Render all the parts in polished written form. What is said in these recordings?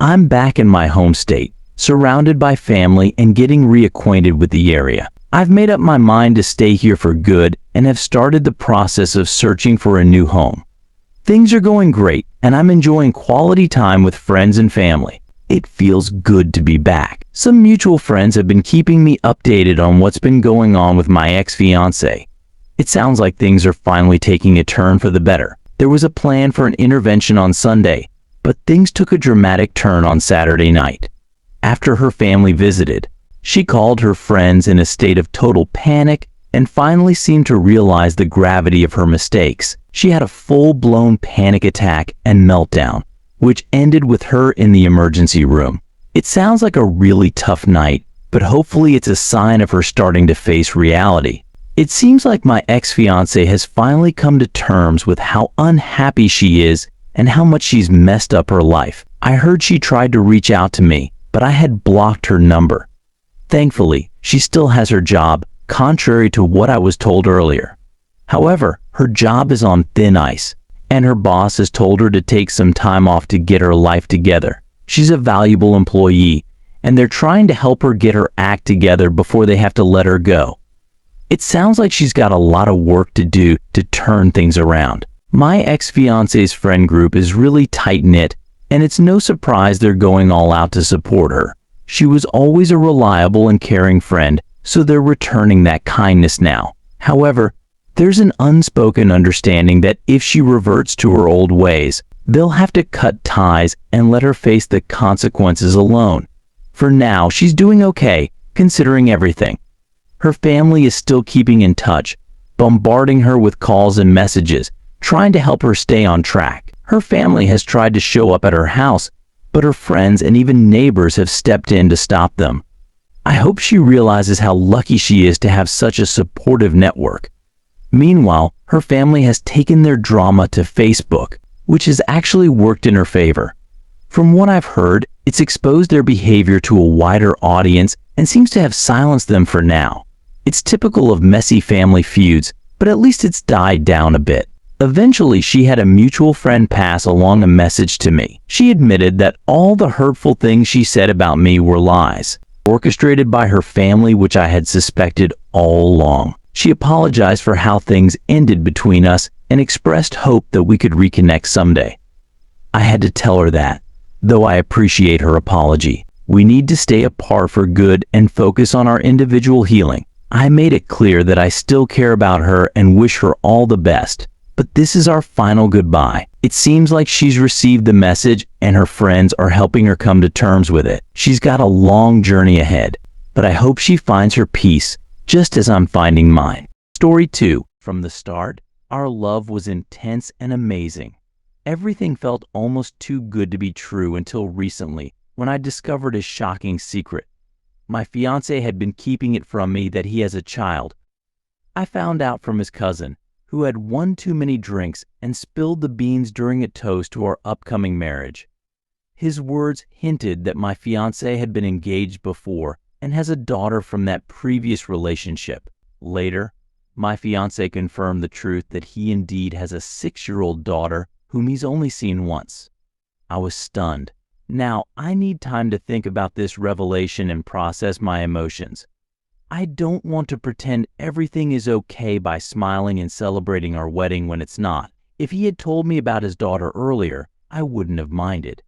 I'm back in my home state, surrounded by family and getting reacquainted with the area. I've made up my mind to stay here for good and have started the process of searching for a new home. Things are going great, and I'm enjoying quality time with friends and family. It feels good to be back. Some mutual friends have been keeping me updated on what's been going on with my ex-fiancé. It sounds like things are finally taking a turn for the better. There was a plan for an intervention on Sunday, but things took a dramatic turn on Saturday night. After her family visited, she called her friends in a state of total panic and finally seemed to realize the gravity of her mistakes. She had a full-blown panic attack and meltdown, which ended with her in the emergency room. It sounds like a really tough night, but hopefully it's a sign of her starting to face reality. It seems like my ex-fiancé has finally come to terms with how unhappy she is and how much she's messed up her life. I heard she tried to reach out to me, but I had blocked her number. Thankfully, she still has her job, contrary to what I was told earlier. However, her job is on thin ice, and her boss has told her to take some time off to get her life together. She's a valuable employee, and they're trying to help her get her act together before they have to let her go. It sounds like she's got a lot of work to do to turn things around. My ex-fiancé's friend group is really tight-knit, and it's no surprise they're going all out to support her. She was always a reliable and caring friend, so they're returning that kindness now. However, there's an unspoken understanding that if she reverts to her old ways, they'll have to cut ties and let her face the consequences alone. For now, she's doing okay, considering everything. Her family is still keeping in touch, bombarding her with calls and messages, trying to help her stay on track. Her family has tried to show up at her house, but her friends and even neighbors have stepped in to stop them. I hope she realizes how lucky she is to have such a supportive network. Meanwhile, her family has taken their drama to Facebook, which has actually worked in her favor. From what I've heard, it's exposed their behavior to a wider audience and seems to have silenced them for now. It's typical of messy family feuds, but at least it's died down a bit. Eventually, she had a mutual friend pass along a message to me. She admitted that all the hurtful things she said about me were lies, orchestrated by her family, which I had suspected all along. She apologized for how things ended between us and expressed hope that we could reconnect someday. I had to tell her that, though I appreciate her apology, we need to stay apart for good and focus on our individual healing. I made it clear that I still care about her and wish her all the best. But this is our final goodbye. It seems like she's received the message and her friends are helping her come to terms with it. She's got a long journey ahead, but I hope she finds her peace, just as I'm finding mine. Story 2. From the start, our love was intense and amazing. Everything felt almost too good to be true until recently, when I discovered a shocking secret. My fiancé had been keeping it from me that he has a child. I found out from his cousin, who had one too many drinks and spilled the beans during a toast to our upcoming marriage. His words hinted that my fiancé had been engaged before and has a daughter from that previous relationship. Later, my fiancé confirmed the truth that he indeed has a 6-year-old daughter whom he's only seen once. I was stunned. Now, I need time to think about this revelation and process my emotions. I don't want to pretend everything is okay by smiling and celebrating our wedding when it's not. If he had told me about his daughter earlier, I wouldn't have minded.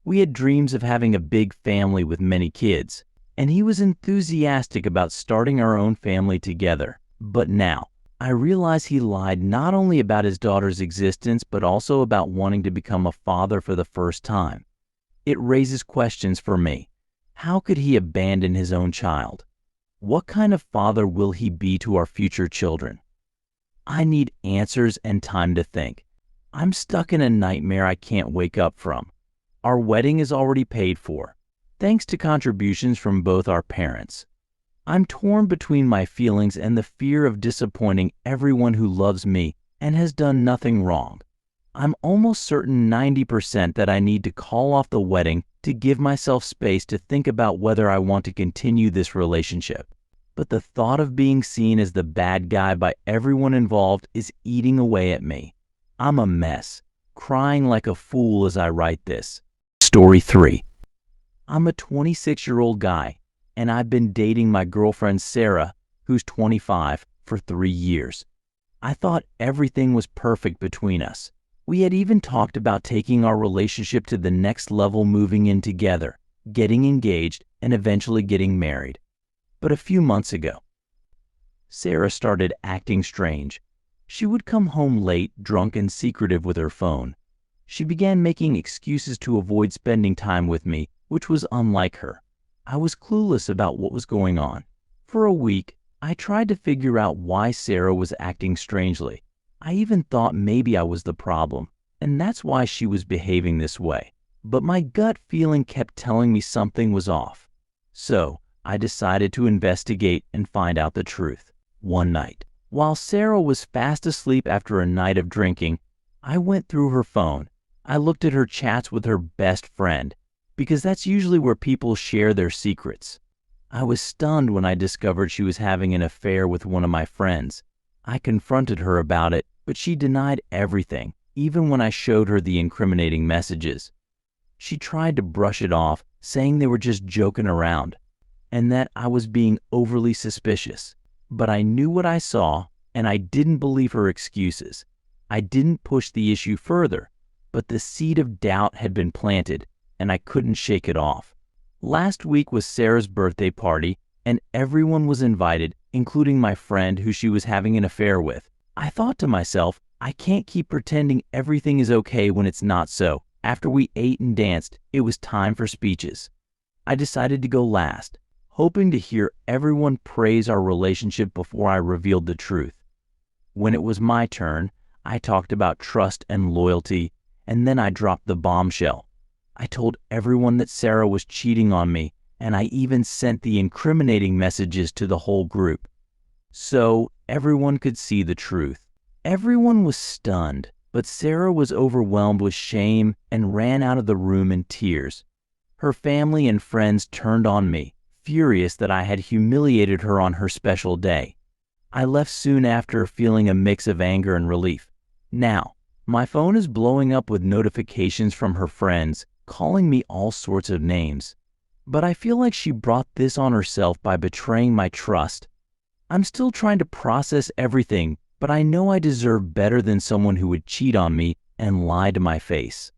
We had dreams of having a big family with many kids, and he was enthusiastic about starting our own family together. But now, I realize he lied not only about his daughter's existence, but also about wanting to become a father for the first time. It raises questions for me. How could he abandon his own child? What kind of father will he be to our future children? I need answers and time to think. I'm stuck in a nightmare I can't wake up from. Our wedding is already paid for, thanks to contributions from both our parents. I'm torn between my feelings and the fear of disappointing everyone who loves me and has done nothing wrong. I'm almost certain 90% that I need to call off the wedding to give myself space to think about whether I want to continue this relationship. But the thought of being seen as the bad guy by everyone involved is eating away at me. I'm a mess, crying like a fool as I write this. Story 3. I'm a 26-year-old guy, and I've been dating my girlfriend Sarah, who's 25, for 3 years. I thought everything was perfect between us. We had even talked about taking our relationship to the next level, moving in together, getting engaged, and eventually getting married. But a few months ago, Sarah started acting strange. She would come home late, drunk and secretive with her phone. She began making excuses to avoid spending time with me, which was unlike her. I was clueless about what was going on. For a week, I tried to figure out why Sarah was acting strangely. I even thought maybe I was the problem, and that's why she was behaving this way. But my gut feeling kept telling me something was off. So, I decided to investigate and find out the truth. One night, while Sarah was fast asleep after a night of drinking, I went through her phone. I looked at her chats with her best friend, because that's usually where people share their secrets. I was stunned when I discovered she was having an affair with one of my friends. I confronted her about it, but she denied everything, even when I showed her the incriminating messages. She tried to brush it off, saying they were just joking around, and that I was being overly suspicious. But I knew what I saw, and I didn't believe her excuses. I didn't push the issue further, but the seed of doubt had been planted, and I couldn't shake it off. Last week was Sarah's birthday party, and everyone was invited, including my friend who she was having an affair with. I thought to myself, I can't keep pretending everything is okay when it's not so. After we ate and danced, it was time for speeches. I decided to go last, hoping to hear everyone praise our relationship before I revealed the truth. When it was my turn, I talked about trust and loyalty, and then I dropped the bombshell. I told everyone that Sarah was cheating on me, and I even sent the incriminating messages to the whole group, so everyone could see the truth. Everyone was stunned, but Sarah was overwhelmed with shame and ran out of the room in tears. Her family and friends turned on me, furious that I had humiliated her on her special day. I left soon after, feeling a mix of anger and relief. Now, my phone is blowing up with notifications from her friends, calling me all sorts of names. But I feel like she brought this on herself by betraying my trust. I'm still trying to process everything, but I know I deserve better than someone who would cheat on me and lie to my face.